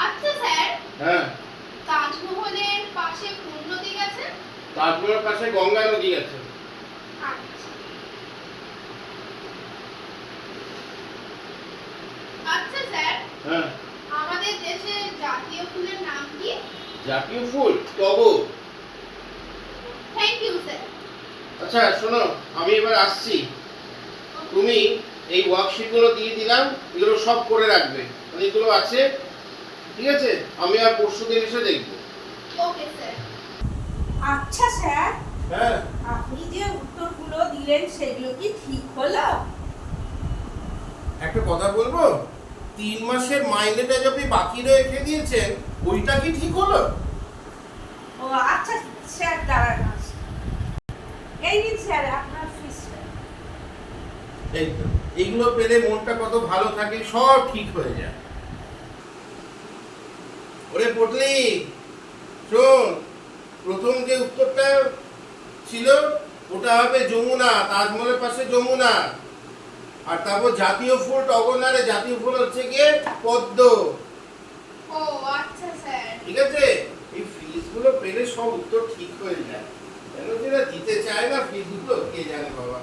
আচ্ছা স্যার, হ্যাঁ, তাজমহলের পাশে কোন নদী গেছে? তাজমহলের পাশে গঙ্গা নদী আছে। আচ্ছা। আচ্ছা স্যার, হ্যাঁ, আমাদের দেশের জাতীয় ফুলের নাম কি? জাতীয় ফুল টগর। Thank you sir. আচ্ছা শোনো, আমি এবার আসছি। তুমি এই ওয়ার্কশিট গুলো দিয়ে দিলাম, এগুলো সব করে রাখবে। অনেকগুলো আছে, ঠিক আছে? আমি আর পরশুদিন এসে দেখবো। Okay sir. আচ্ছা স্যার, হ্যাঁ, আপনি যে উত্তরগুলো দিলেন সেগুলো কি ঠিক হলো? একটা কথা বলবো, 3 মাসের মাইনেটা যে আপনি বাকি রেখে দিয়েছেন, ওইটা কি ঠিক হলো? ও আচ্ছা স্যার, দাঁড়ান আসছি। এই নিন স্যার আপনার ফিসটা। এই তো, এইগুলো পেলে মনটা কত ভালো থাকে, সব ঠিক হয়ে যায়। ওরে পটলি, শোন, প্রথম যে উত্তরটা ছিল ওটা হবে যমুনা, তাজমহলের পাশে যমুনা। আর তারপর জাতীয় ফুল টগর না রে, জাতীয় ফুল হচ্ছে গিয়ে পদ্ম। ও আচ্ছা স্যার। ঠিক আছে? এই ফিজগুলো পেলে সব উত্তর ঠিক হয়ে যায়। কেন যেটা দিতে চায় না ফিজগুলো, কে জানে বাবা।